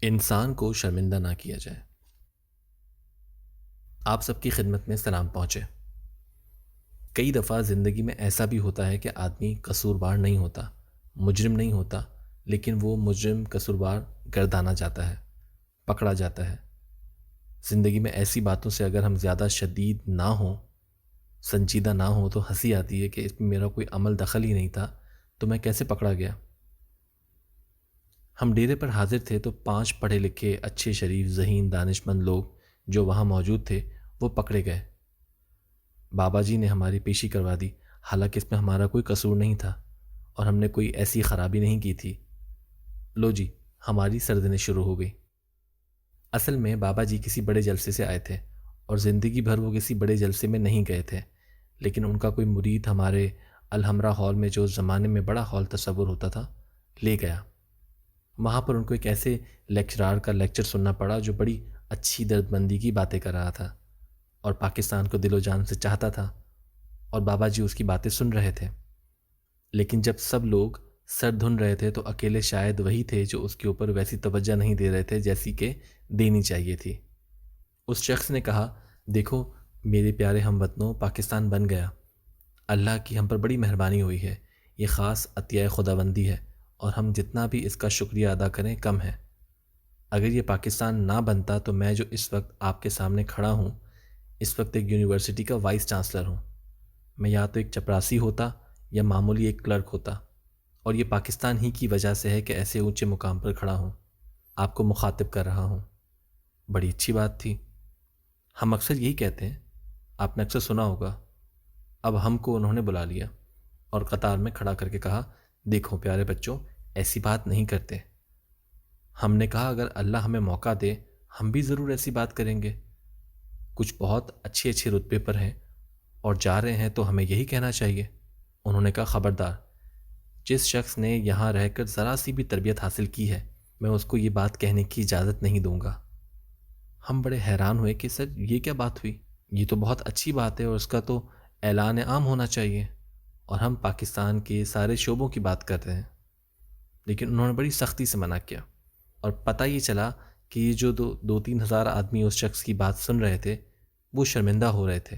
انسان کو شرمندہ نہ کیا جائے۔ آپ سب کی خدمت میں سلام پہنچے۔ کئی دفعہ زندگی میں ایسا بھی ہوتا ہے کہ آدمی قصوروار نہیں ہوتا، مجرم نہیں ہوتا، لیکن وہ مجرم قصوروار گردانا جاتا ہے، پکڑا جاتا ہے۔ زندگی میں ایسی باتوں سے اگر ہم زیادہ شدید نہ ہوں، سنجیدہ نہ ہوں، تو ہنسی آتی ہے کہ اس میں میرا کوئی عمل دخل ہی نہیں تھا تو میں کیسے پکڑا گیا۔ ہم ڈیرے پر حاضر تھے تو 5 پڑھے لکھے اچھے شریف ذہین دانش مند لوگ جو وہاں موجود تھے وہ پکڑے گئے۔ بابا جی نے ہماری پیشی کروا دی، حالانکہ اس میں ہمارا کوئی قصور نہیں تھا اور ہم نے کوئی ایسی خرابی نہیں کی تھی۔ لو جی، ہماری سردنیں شروع ہو گئی۔ اصل میں بابا جی کسی بڑے جلسے سے آئے تھے اور زندگی بھر وہ کسی بڑے جلسے میں نہیں گئے تھے، لیکن ان کا کوئی مرید ہمارے الحمرا ہال میں، جو اس زمانے میں بڑا ہال تصور ہوتا تھا، لے گیا۔ وہاں پر ان کو ایک ایسے لیکچرار کا لیکچر سننا پڑا جو بڑی اچھی درد مندی کی باتیں کر رہا تھا اور پاکستان کو دل و جان سے چاہتا تھا، اور بابا جی اس کی باتیں سن رہے تھے۔ لیکن جب سب لوگ سر دھن رہے تھے تو اکیلے شاید وہی تھے جو اس کے اوپر ویسی توجہ نہیں دے رہے تھے جیسی کہ دینی چاہیے تھی۔ اس شخص نے کہا، دیکھو میرے پیارے ہم وطنوں، پاکستان بن گیا، اللہ کی ہم پر بڑی مہربانی ہوئی ہے، یہ خاص عطیہ خداوندی ہے اور ہم جتنا بھی اس کا شکریہ ادا کریں کم ہے۔ اگر یہ پاکستان نہ بنتا تو میں جو اس وقت آپ کے سامنے کھڑا ہوں، اس وقت ایک یونیورسٹی کا وائس چانسلر ہوں۔ میں یا تو ایک چپراسی ہوتا یا معمولی ایک کلرک ہوتا، اور یہ پاکستان ہی کی وجہ سے ہے کہ ایسے اونچے مقام پر کھڑا ہوں، آپ کو مخاطب کر رہا ہوں۔ بڑی اچھی بات تھی۔ ہم اکثر یہی کہتے ہیں، آپ نے اکثر سنا ہوگا۔ اب ہم کو انہوں نے بلا لیا اور قطار میں کھڑا کر کے کہا، دیکھو پیارے بچوں، ایسی بات نہیں کرتے۔ ہم نے کہا اگر اللہ ہمیں موقع دے ہم بھی ضرور ایسی بات کریں گے۔ کچھ بہت اچھے اچھے رتبے پر ہیں اور جا رہے ہیں تو ہمیں یہی کہنا چاہیے۔ انہوں نے کہا، خبردار، جس شخص نے یہاں رہ کر ذرا سی بھی تربیت حاصل کی ہے میں اس کو یہ بات کہنے کی اجازت نہیں دوں گا۔ ہم بڑے حیران ہوئے کہ سر یہ کیا بات ہوئی، یہ تو بہت اچھی بات ہے اور اس کا تو اعلان عام ہونا چاہیے، اور ہم پاکستان کے سارے شعبوں کی بات کر رہے ہیں۔ لیکن انہوں نے بڑی سختی سے منع کیا، اور پتہ یہ چلا کہ یہ جو دو تین ہزار آدمی اس شخص کی بات سن رہے تھے وہ شرمندہ ہو رہے تھے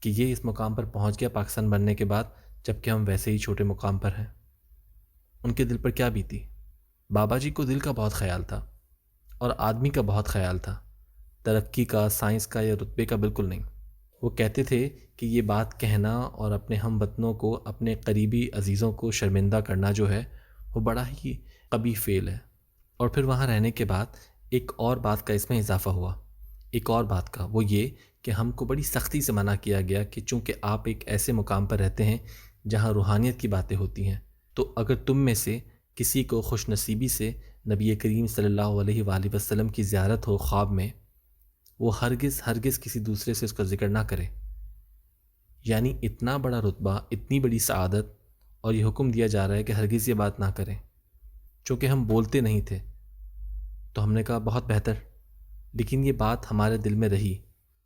کہ یہ اس مقام پر پہنچ گیا پاکستان بننے کے بعد، جبکہ ہم ویسے ہی چھوٹے مقام پر ہیں۔ ان کے دل پر کیا بیتی؟ بابا جی کو دل کا بہت خیال تھا اور آدمی کا بہت خیال تھا، ترقی کا، سائنس کا یا رتبے کا بالکل نہیں۔ وہ کہتے تھے کہ یہ بات کہنا اور اپنے ہم وطنوں کو، اپنے قریبی عزیزوں کو شرمندہ کرنا جو ہے وہ بڑا ہی قبیح فعل ہے۔ اور پھر وہاں رہنے کے بعد ایک اور بات کا اس میں اضافہ ہوا، ایک اور بات کا، وہ یہ کہ ہم کو بڑی سختی سے منع کیا گیا کہ چونکہ آپ ایک ایسے مقام پر رہتے ہیں جہاں روحانیت کی باتیں ہوتی ہیں، تو اگر تم میں سے کسی کو خوش نصیبی سے نبی کریم صلی اللہ علیہ وآلہ وسلم کی زیارت ہو خواب میں، وہ ہرگز ہرگز کسی دوسرے سے اس کا ذکر نہ کرے۔ یعنی اتنا بڑا رتبہ، اتنی بڑی سعادت، اور یہ حکم دیا جا رہا ہے کہ ہرگز یہ بات نہ کریں۔ چونکہ ہم بولتے نہیں تھے تو ہم نے کہا بہت بہتر، لیکن یہ بات ہمارے دل میں رہی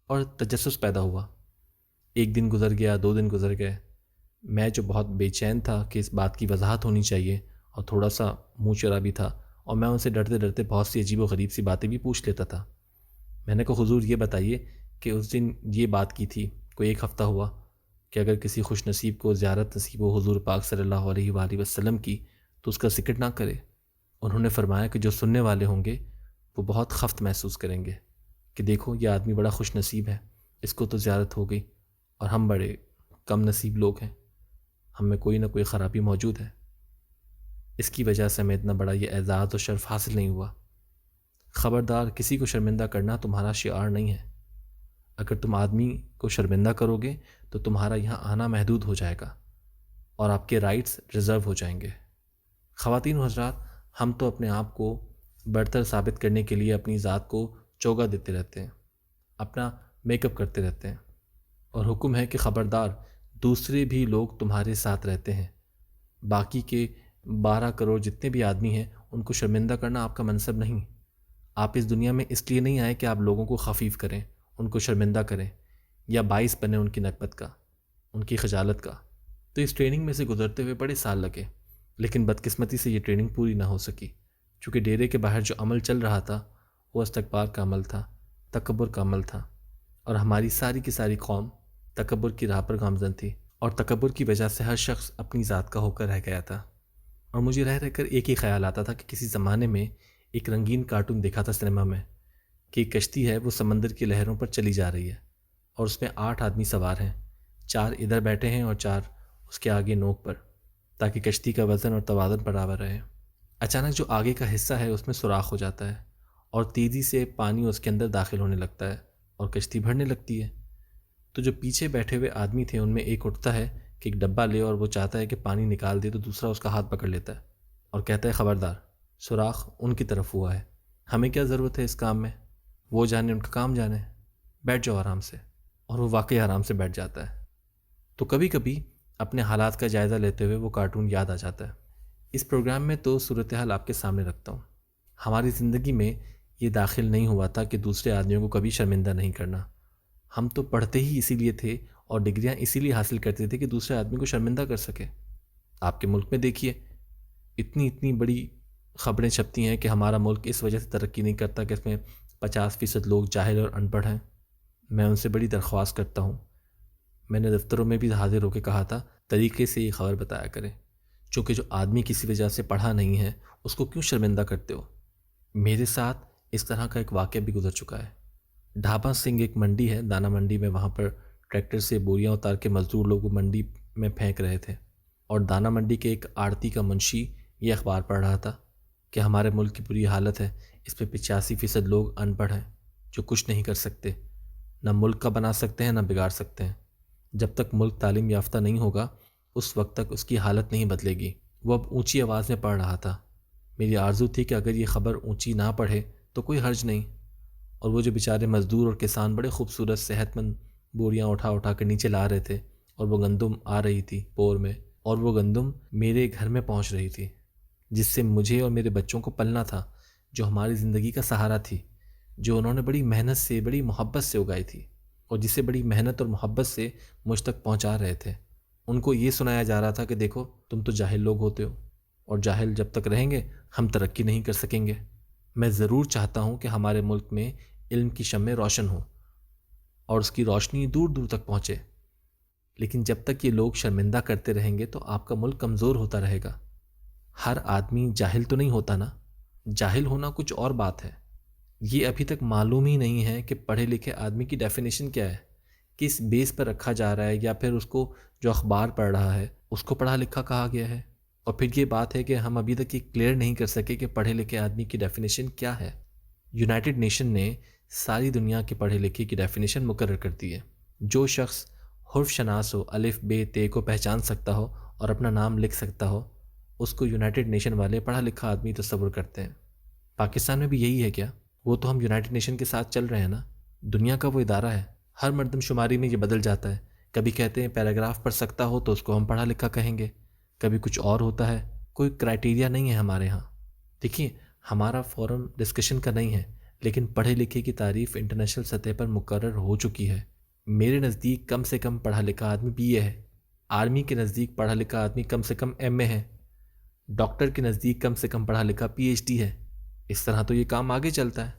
اور تجسس پیدا ہوا۔ ایک دن گزر گیا، 2 دن گزر گئے، میں جو بہت بے چین تھا کہ اس بات کی وضاحت ہونی چاہیے اور تھوڑا سا منہ چرا بھی تھا، اور میں ان سے ڈرتے ڈرتے بہت سی عجیب و غریب سی باتیں بھی پوچھ لیتا تھا۔ میں نے کہا حضور یہ بتائیے کہ اس دن یہ بات کی تھی، کوئی 1 ہفتہ ہوا، کہ اگر کسی خوش نصیب کو زیارت نصیب ہو حضور پاک صلی اللہ علیہ وآلہ وسلم کی تو اس کا ذکر نہ کرے۔ انہوں نے فرمایا کہ جو سننے والے ہوں گے وہ بہت خفت محسوس کریں گے کہ دیکھو یہ آدمی بڑا خوش نصیب ہے، اس کو تو زیارت ہو گئی، اور ہم بڑے کم نصیب لوگ ہیں، ہم میں کوئی نہ کوئی خرابی موجود ہے، اس کی وجہ سے ہمیں اتنا بڑا یہ اعزاز و شرف حاصل نہیں ہوا۔ خبردار، کسی کو شرمندہ کرنا تمہارا شعار نہیں ہے۔ اگر تم آدمی کو شرمندہ کرو گے تو تمہارا یہاں آنا محدود ہو جائے گا اور آپ کے رائٹس ریزرو ہو جائیں گے۔ خواتین و حضرات، ہم تو اپنے آپ کو برتر ثابت کرنے کے لیے اپنی ذات کو چوگا دیتے رہتے ہیں، اپنا میک اپ کرتے رہتے ہیں، اور حکم ہے کہ خبردار، دوسرے بھی لوگ تمہارے ساتھ رہتے ہیں، باقی کے 12 کروڑ جتنے بھی آدمی ہیں ان کو شرمندہ کرنا آپ کا منصب نہیں۔ آپ اس دنیا میں اس لیے نہیں آئے کہ آپ لوگوں کو خفیف کریں، ان کو شرمندہ کریں یا باعث بنیں ان کی نکبت کا، ان کی خجالت کا۔ تو اس ٹریننگ میں سے گزرتے ہوئے بڑے سال لگے، لیکن بدقسمتی سے یہ ٹریننگ پوری نہ ہو سکی، چونکہ ڈیرے کے باہر جو عمل چل رہا تھا وہ استکبار کا عمل تھا، تکبر کا عمل تھا، اور ہماری ساری کی ساری قوم تکبر کی راہ پر گامزن تھی، اور تکبر کی وجہ سے ہر شخص اپنی ذات کا ہو کر رہ گیا تھا۔ اور مجھے رہ رہ کر ایک ہی خیال آتا تھا کہ کسی زمانے میں ایک رنگین کارٹون دیکھا تھا سنیما میں کہ ایک کشتی ہے، وہ سمندر کی لہروں پر چلی جا رہی ہے اور اس میں 8 آدمی سوار ہیں، 4 ادھر بیٹھے ہیں اور 4 اس کے آگے نوک پر، تاکہ کشتی کا وزن اور توازن برابر رہے۔ اچانک جو آگے کا حصہ ہے اس میں سوراخ ہو جاتا ہے اور تیزی سے پانی اس کے اندر داخل ہونے لگتا ہے اور کشتی بھرنے لگتی ہے۔ تو جو پیچھے بیٹھے ہوئے آدمی تھے ان میں ایک اٹھتا ہے کہ ایک ڈبہ لے، اور وہ چاہتا ہے کہ پانی نکال دے، تو دوسرا اس کا ہاتھ پکڑ لیتا ہے اور کہتا ہے خبردار، سوراخ ان کی طرف ہوا ہے، ہمیں کیا ضرورت ہے اس کام میں، وہ جانے، ان کا کام جانے، بیٹھ جاؤ آرام سے۔ اور وہ واقعی آرام سے بیٹھ جاتا ہے۔ تو کبھی کبھی اپنے حالات کا جائزہ لیتے ہوئے وہ کارٹون یاد آ جاتا ہے۔ اس پروگرام میں تو صورتحال آپ کے سامنے رکھتا ہوں۔ ہماری زندگی میں یہ داخل نہیں ہوا تھا کہ دوسرے آدمیوں کو کبھی شرمندہ نہیں کرنا۔ ہم تو پڑھتے ہی اسی لیے تھے اور ڈگریاں اسی لیے حاصل کرتے تھے کہ دوسرے آدمی کو شرمندہ کر سکے۔ آپ کے ملک میں دیکھیے، اتنی بڑی خبریں چھپتی ہیں کہ ہمارا ملک اس وجہ سے ترقی نہیں کرتا کہ اس میں 50% لوگ جاہل اور ان پڑھ ہیں۔ میں ان سے بڑی درخواست کرتا ہوں، میں نے دفتروں میں بھی حاضر ہو کے کہا تھا، طریقے سے یہ خبر بتایا کریں، چونکہ جو آدمی کسی وجہ سے پڑھا نہیں ہے اس کو کیوں شرمندہ کرتے ہو۔ میرے ساتھ اس طرح کا ایک واقعہ بھی گزر چکا ہے۔ ڈھابا سنگھ ایک منڈی ہے، دانا منڈی میں، وہاں پر ٹریکٹر سے بوریاں اتار کے مزدور لوگ وہ منڈی میں پھینک رہے تھے، اور دانا منڈی کے ایک آڑتی کا منشی یہ اخبار پڑھ رہا تھا کہ ہمارے ملک کی بری حالت ہے، اس میں 85% لوگ ان پڑھ ہیں جو کچھ نہیں کر سکتے، نہ ملک کا بنا سکتے ہیں نہ بگاڑ سکتے ہیں۔ جب تک ملک تعلیم یافتہ نہیں ہوگا اس وقت تک اس کی حالت نہیں بدلے گی۔ وہ اب اونچی آواز میں پڑھ رہا تھا۔ میری آرزو تھی کہ اگر یہ خبر اونچی نہ پڑھے تو کوئی حرج نہیں، اور وہ جو بیچارے مزدور اور کسان بڑے خوبصورت صحت مند بوریاں اٹھا اٹھا کر نیچے لا رہے تھے، اور وہ گندم آ رہی تھی پور میں، اور وہ گندم میرے گھر میں پہنچ رہی تھی، جس سے مجھے اور میرے بچوں کو پلنا تھا، جو ہماری زندگی کا سہارا تھی، جو انہوں نے بڑی محنت سے، بڑی محبت سے اگائی تھی، اور جسے بڑی محنت اور محبت سے مجھ تک پہنچا رہے تھے۔ ان کو یہ سنایا جا رہا تھا کہ دیکھو تم تو جاہل لوگ ہوتے ہو، اور جاہل جب تک رہیں گے ہم ترقی نہیں کر سکیں گے۔ میں ضرور چاہتا ہوں کہ ہمارے ملک میں علم کی شمع روشن ہو اور اس کی روشنی دور دور تک پہنچے، لیکن جب تک یہ لوگ شرمندہ کرتے رہیں گے تو آپ کا ملک کمزور ہوتا رہے گا۔ ہر آدمی جاہل تو نہیں ہوتا نا، جاہل ہونا کچھ اور بات ہے۔ یہ ابھی تک معلوم ہی نہیں ہے کہ پڑھے لکھے آدمی کی ڈیفینیشن کیا ہے، کس بیس پر رکھا جا رہا ہے، یا پھر اس کو جو اخبار پڑھ رہا ہے اس کو پڑھا لکھا کہا گیا ہے۔ اور پھر یہ بات ہے کہ ہم ابھی تک یہ کلیئر نہیں کر سکے کہ پڑھے لکھے آدمی کی ڈیفینیشن کیا ہے۔ یونائٹڈ نیشن نے ساری دنیا کے پڑھے لکھے کی ڈیفینیشن مقرر کر دی ہے۔ جو شخص حرف شناس ہو، الف ب ت کو پہچان سکتا ہو اور اپنا نام لکھ سکتا ہو، اس کو یونائٹڈ نیشن والے پڑھا لکھا آدمی تصور کرتے ہیں۔ پاکستان میں بھی یہی ہے کیا؟ وہ تو ہم یونائٹڈ نیشن کے ساتھ چل رہے ہیں نا، دنیا کا وہ ادارہ ہے۔ ہر مردم شماری میں یہ بدل جاتا ہے، کبھی کہتے ہیں پیراگراف پڑھ سکتا ہو تو اس کو ہم پڑھا لکھا کہیں گے، کبھی کچھ اور ہوتا ہے، کوئی کرائٹیریا نہیں ہے ہمارے ہاں۔ دیکھیے، ہمارا فورم ڈسکشن کا نہیں ہے، لیکن پڑھے لکھے کی تعریف انٹرنیشنل سطح پر مقرر ہو چکی ہے۔ میرے نزدیک کم سے کم پڑھا لکھا آدمی بی اے ہے، آرمی کے نزدیک پڑھا لکھا آدمی کم سے کم ایم اے ہے، ڈاکٹر کے نزدیک کم سے کم پڑھا لکھا پی ایچ ڈی ہے۔ اس طرح تو یہ کام آگے چلتا ہے۔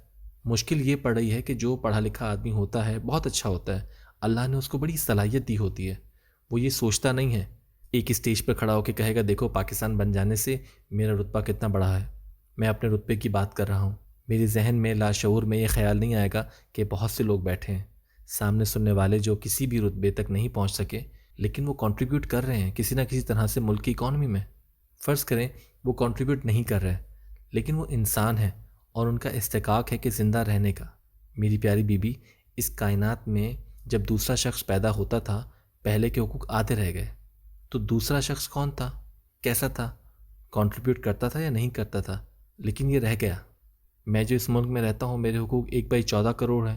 مشکل یہ پڑ رہی ہے کہ جو پڑھا لکھا آدمی ہوتا ہے بہت اچھا ہوتا ہے، اللہ نے اس کو بڑی صلاحیت دی ہوتی ہے، وہ یہ سوچتا نہیں ہے، ایک اسٹیج پر کھڑا ہو کے کہے گا دیکھو پاکستان بن جانے سے میرا رتبہ کتنا بڑا ہے، میں اپنے رتبے کی بات کر رہا ہوں۔ میرے ذہن میں لاشعور میں یہ خیال نہیں آئے گا کہ بہت سے لوگ بیٹھے ہیں سامنے سننے والے جو کسی بھی رتبے تک نہیں پہنچ سکے، لیکن وہ کنٹریبیوٹ کر رہے ہیں کسی نہ کسی طرح سے ملک کی اکانومی میں۔ فرض کریں وہ کنٹریبیوٹ نہیں کر رہے، لیکن وہ انسان ہے اور ان کا استحقاق ہے کہ زندہ رہنے کا۔ میری پیاری بیوی، اس کائنات میں جب دوسرا شخص پیدا ہوتا تھا پہلے کے حقوق آدھے رہ گئے، تو دوسرا شخص کون تھا، کیسا تھا، کنٹریبیوٹ کرتا تھا یا نہیں کرتا تھا، لیکن یہ رہ گیا۔ میں جو اس ملک میں رہتا ہوں میرے حقوق 1/14 کروڑ ہیں۔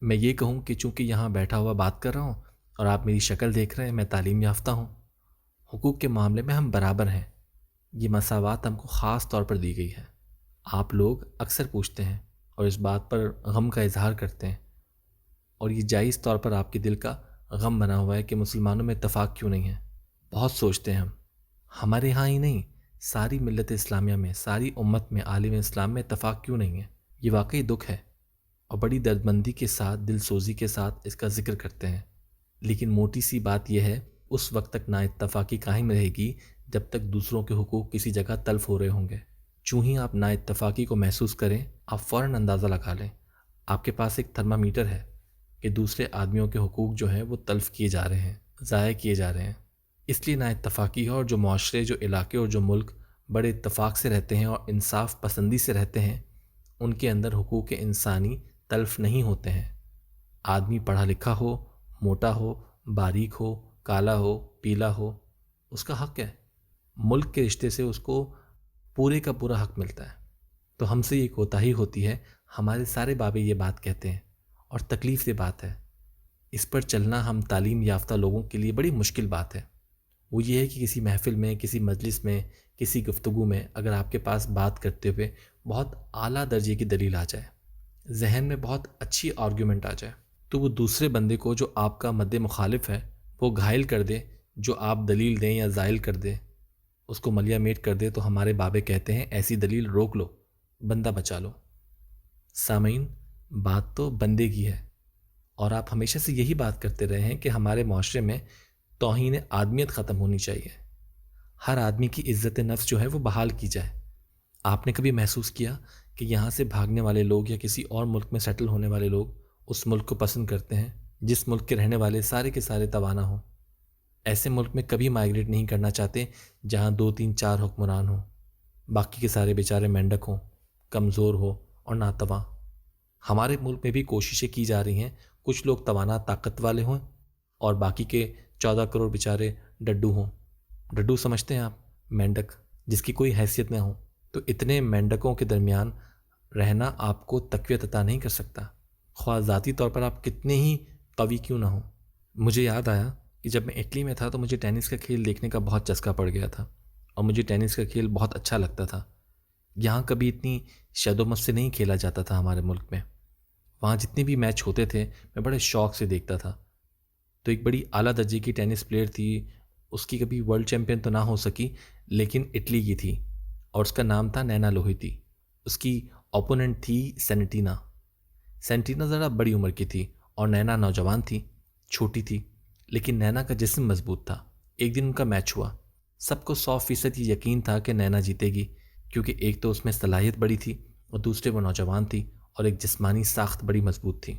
میں یہ کہوں کہ چونکہ یہاں بیٹھا ہوا بات کر رہا ہوں اور آپ میری شکل دیکھ رہے ہیں، میں تعلیم یافتہ ہوں، حقوق کے معاملے میں ہم برابر ہیں۔ یہ مساوات ہم کو خاص طور پر دی گئی ہے۔ آپ لوگ اکثر پوچھتے ہیں اور اس بات پر غم کا اظہار کرتے ہیں، اور یہ جائز طور پر آپ کے دل کا غم بنا ہوا ہے کہ مسلمانوں میں اتفاق کیوں نہیں ہے۔ بہت سوچتے ہیں ہم، ہمارے ہاں ہی نہیں، ساری ملت اسلامیہ میں، ساری امت میں، عالم اسلام میں اتفاق کیوں نہیں ہے؟ یہ واقعی دکھ ہے اور بڑی دردمندی کے ساتھ، دل سوزی کے ساتھ اس کا ذکر کرتے ہیں۔ لیکن موٹی سی بات یہ ہے، اس وقت تک نا اتفاقی قائم رہے گی جب تک دوسروں کے حقوق کسی جگہ تلف ہو رہے ہوں گے۔ چوں ہی آپ نا اتفاقی کو محسوس کریں، آپ فوراً اندازہ لگا لیں، آپ کے پاس ایک تھرمامیٹر ہے کہ دوسرے آدمیوں کے حقوق جو ہیں وہ تلف کیے جا رہے ہیں، ضائع کیے جا رہے ہیں۔ اس لیے نا اتفاقی اور جو معاشرے، جو علاقے اور جو ملک بڑے اتفاق سے رہتے ہیں اور انصاف پسندی سے رہتے ہیں، ان کے اندر حقوق انسانی تلف نہیں ہوتے ہیں۔ آدمی پڑھا لکھا ہو، موٹا ہو، باریک ہو، کالا ہو، پیلا ہو، اس کا حق ہے۔ ملک کے رشتے سے اس کو پورے کا پورا حق ملتا ہے۔ تو ہم سے یہ کوتاہی ہوتی ہے، ہمارے سارے بابے یہ بات کہتے ہیں اور تکلیف دہ بات ہے۔ اس پر چلنا ہم تعلیم یافتہ لوگوں کے لیے بڑی مشکل بات ہے۔ وہ یہ ہے کہ کسی محفل میں، کسی مجلس میں، کسی گفتگو میں اگر آپ کے پاس بات کرتے ہوئے بہت اعلیٰ درجے کی دلیل آ جائے، ذہن میں بہت اچھی آرگیومنٹ آ جائے، تو وہ دوسرے بندے کو جو آپ کا مد مخالف ہے وہ گھائل کر دے، جو آپ دلیل دیں یا زائل کر دے، اس کو ملیا میٹ کر دے، تو ہمارے بابے کہتے ہیں ایسی دلیل روک لو، بندہ بچا لو۔ سامعین، بات تو بندے کی ہے، اور آپ ہمیشہ سے یہی بات کرتے رہے ہیں کہ ہمارے معاشرے میں توہین آدمیت ختم ہونی چاہیے، ہر آدمی کی عزت نفس جو ہے وہ بحال کی جائے۔ آپ نے کبھی محسوس کیا کہ یہاں سے بھاگنے والے لوگ یا کسی اور ملک میں سیٹل ہونے والے لوگ اس ملک کو پسند کرتے ہیں جس ملک کے رہنے والے سارے کے سارے توانا ہوں؟ ایسے ملک میں کبھی مائگریٹ نہیں کرنا چاہتے جہاں 2 3 4 حکمران ہوں، باقی کے سارے بیچارے مینڈک ہوں، کمزور ہو اور ناتواں۔ ہمارے ملک میں بھی کوششیں کی جا رہی ہیں، کچھ لوگ توانا طاقت والے ہوں اور باقی کے 14 کروڑ بیچارے ڈڈو ہوں۔ ڈڈو سمجھتے ہیں آپ؟ مینڈک جس کی کوئی حیثیت نہ ہو۔ تو اتنے مینڈکوں کے درمیان رہنا آپ کو تقویت عطا نہیں کر سکتا، خواہ ذاتی طور پر آپ کتنے ہی قوی کیوں نہ ہوں۔ مجھے یاد آیا کہ جب میں اٹلی میں تھا تو مجھے ٹینس کا کھیل دیکھنے کا بہت چسکا پڑ گیا تھا، اور مجھے ٹینس کا کھیل بہت اچھا لگتا تھا۔ یہاں کبھی اتنی شد و مت سے نہیں کھیلا جاتا تھا ہمارے ملک میں۔ وہاں جتنے بھی میچ ہوتے تھے میں بڑے شوق سے دیکھتا تھا۔ تو ایک بڑی اعلیٰ درجے کی ٹینس پلیئر تھی، اس کی کبھی ورلڈ چیمپئن تو نہ ہو سکی لیکن اٹلی کی تھی، اور اس کا نام تھا نینا لوہیٹی۔ اس کی اوپوننٹ تھی سینٹینا۔ سینٹینا ذرا بڑی عمر کی تھی اور نینا نوجوان تھی، چھوٹی تھی، لیکن نینا کا جسم مضبوط تھا۔ ایک دن ان کا میچ ہوا، سب کو 100% یہ یقین تھا کہ نینا جیتے گی، کیونکہ ایک تو اس میں صلاحیت بڑی تھی اور دوسرے وہ نوجوان تھی اور ایک جسمانی ساخت بڑی مضبوط تھی۔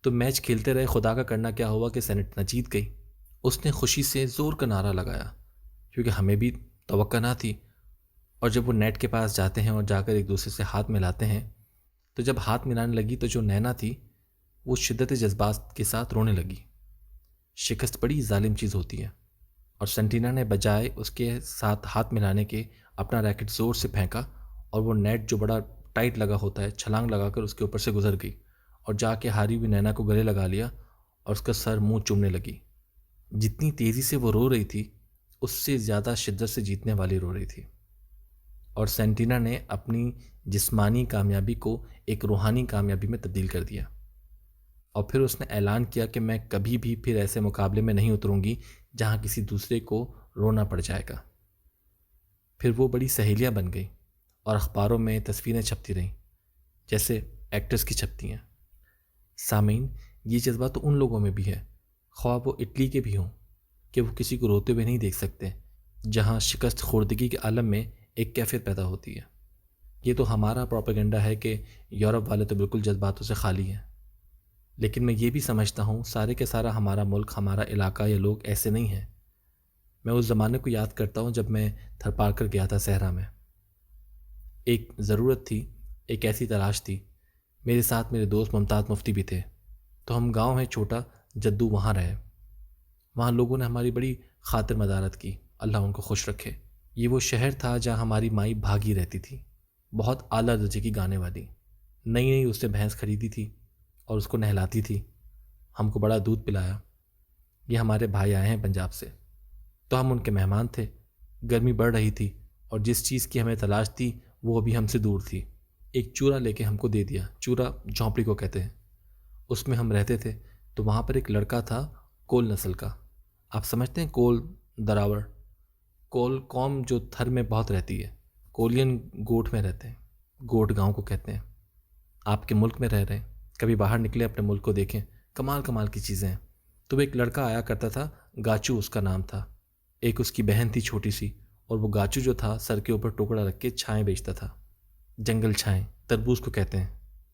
تو میچ کھیلتے رہے، خدا کا کرنا کیا ہوا کہ سینٹینا جیت گئی۔ اس نے خوشی سے زور کا نعرہ لگایا، کیونکہ ہمیں بھی توقع نہ تھی۔ اور جب وہ نیٹ کے پاس جاتے ہیں اور جا کر ایک دوسرے سے ہاتھ ملاتے ہیں، تو جب ہاتھ ملانے لگی تو جو نینا تھی وہ شدت جذبات کے ساتھ رونے لگی۔ شکست بڑی ظالم چیز ہوتی ہے، اور سینٹینا نے بجائے اس کے ساتھ ہاتھ ملانے کے اپنا ریکٹ زور سے پھینکا، اور وہ نیٹ جو بڑا ٹائٹ لگا ہوتا ہے چھلانگ لگا کر اس کے اوپر سے گزر گئی، اور جا کے ہاری ہوئی نینا کو گلے لگا لیا اور اس کا سر منہ چومنے لگی۔ جتنی تیزی سے وہ رو رہی تھی اس سے زیادہ شدت سے جیتنے والی رو رہی تھی، اور سینٹینا نے اپنی جسمانی کامیابی کو ایک روحانی کامیابی میں تبدیل کر دیا۔ اور پھر اس نے اعلان کیا کہ میں کبھی بھی پھر ایسے مقابلے میں نہیں اتروں گی جہاں کسی دوسرے کو رونا پڑ جائے گا۔ پھر وہ بڑی سہیلیاں بن گئی اور اخباروں میں تصویریں چھپتی رہیں جیسے ایکٹرز کی چھپتی ہیں۔ سامعین، یہ جذبہ تو ان لوگوں میں بھی ہے، خواہ وہ اٹلی کے بھی ہوں، کہ وہ کسی کو روتے ہوئے نہیں دیکھ سکتے، جہاں شکست خوردگی کے عالم میں ایک کیفیت پیدا ہوتی ہے۔ یہ تو ہمارا پروپیگنڈا ہے کہ یورپ والے تو بالکل جذباتوں سے خالی ہیں، لیکن میں یہ بھی سمجھتا ہوں سارے کے سارا ہمارا ملک، ہمارا علاقہ یا لوگ ایسے نہیں ہیں۔ میں اس زمانے کو یاد کرتا ہوں جب میں تھرپارکر گیا تھا صحرا میں۔ ایک ضرورت تھی، ایک ایسی تلاش تھی۔ میرے ساتھ میرے دوست ممتاز مفتی بھی تھے، تو ہم گاؤں ہے چھوٹا، جدو وہاں رہے۔ وہاں لوگوں نے ہماری بڑی خاطر مدارت کی، اللہ ان کو خوش رکھے۔ یہ وہ شہر تھا جہاں ہماری مائی بھاگی رہتی تھی، بہت اعلیٰ درجے کی گانے والی، نئی نئی اس سے بھینس خریدی تھی اور اس کو نہلاتی تھی، ہم کو بڑا دودھ پلایا۔ یہ ہمارے بھائی آئے ہیں پنجاب سے، تو ہم ان کے مہمان تھے۔ گرمی بڑھ رہی تھی اور جس چیز کی ہمیں تلاش تھی وہ ابھی ہم سے دور تھی۔ ایک چورا لے کے ہم کو دے دیا، چورا جھونپڑی کو کہتے ہیں، اس میں ہم رہتے تھے۔ تو وہاں پر ایک لڑکا تھا کول نسل کا، آپ سمجھتے ہیں کول دراور؟ کول قوم جو تھر میں بہت رہتی ہے، کولین گوٹھ میں رہتے ہیں، گوٹھ گاؤں کو کہتے ہیں۔ آپ کے ملک میں رہ رہے ہیں، کبھی باہر نکلے اپنے ملک کو دیکھیں، کمال کمال کی چیزیں ہیں۔ تو ایک لڑکا آیا کرتا تھا، گاچو اس کا نام تھا، ایک اس کی بہن تھی چھوٹی سی، اور وہ گاچو جو تھا سر کے اوپر ٹکڑا رکھ کے چھائیں بیچتا تھا، جنگل چھائیں، تربوز کو کہتے ہیں۔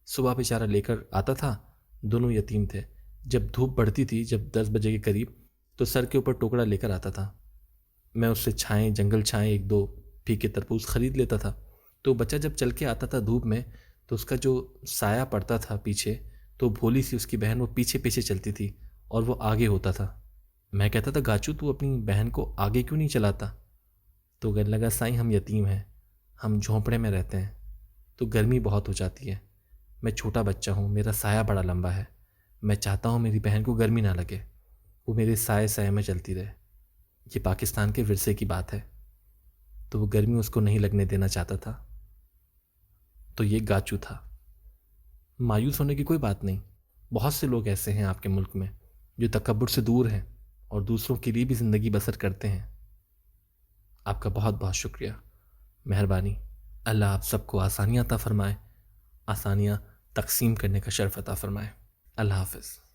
صبح بیچارہ لے کر آتا تھا، دونوں یتیم تھے۔ جب دھوپ بڑھتی تھی، جب 10 بجے کے قریب، تو سر کے اوپر ٹکڑا لے کر آتا تھا۔ میں اس سے چھائیں، جنگل چھائیں، ایک دو پھیکے تربوز خرید لیتا تھا۔ تو بچہ جب چل کے آتا تھا دھوپ میں، تو اس کا جو سایہ پڑتا تھا پیچھے، تو بھولی سی اس کی بہن وہ پیچھے پیچھے چلتی تھی اور وہ آگے ہوتا تھا۔ میں کہتا تھا گاچو تو اپنی بہن کو آگے کیوں نہیں چلاتا؟ تو کہنے لگا سائیں ہم یتیم ہیں، ہم جھونپڑے میں رہتے ہیں، تو گرمی بہت ہو جاتی ہے، میں چھوٹا بچہ ہوں، میرا سایہ بڑا لمبا ہے، میں چاہتا ہوں میری بہن کو گرمی نہ لگے، وہ میرے سائے سائے میں چلتی رہے۔ یہ پاکستان کے ورثے کی بات ہے، تو وہ گرمی اس کو نہیں لگنے دینا چاہتا تھا۔ تو یہ گاچو تھا۔ مایوس ہونے کی کوئی بات نہیں، بہت سے لوگ ایسے ہیں آپ کے ملک میں جو تکبر سے دور ہیں اور دوسروں کے لیے بھی زندگی بسر کرتے ہیں۔ آپ کا بہت بہت شکریہ، مہربانی۔ اللہ آپ سب کو آسانیاں عطا فرمائے، آسانیاں تقسیم کرنے کا شرف عطا فرمائے۔ اللہ حافظ۔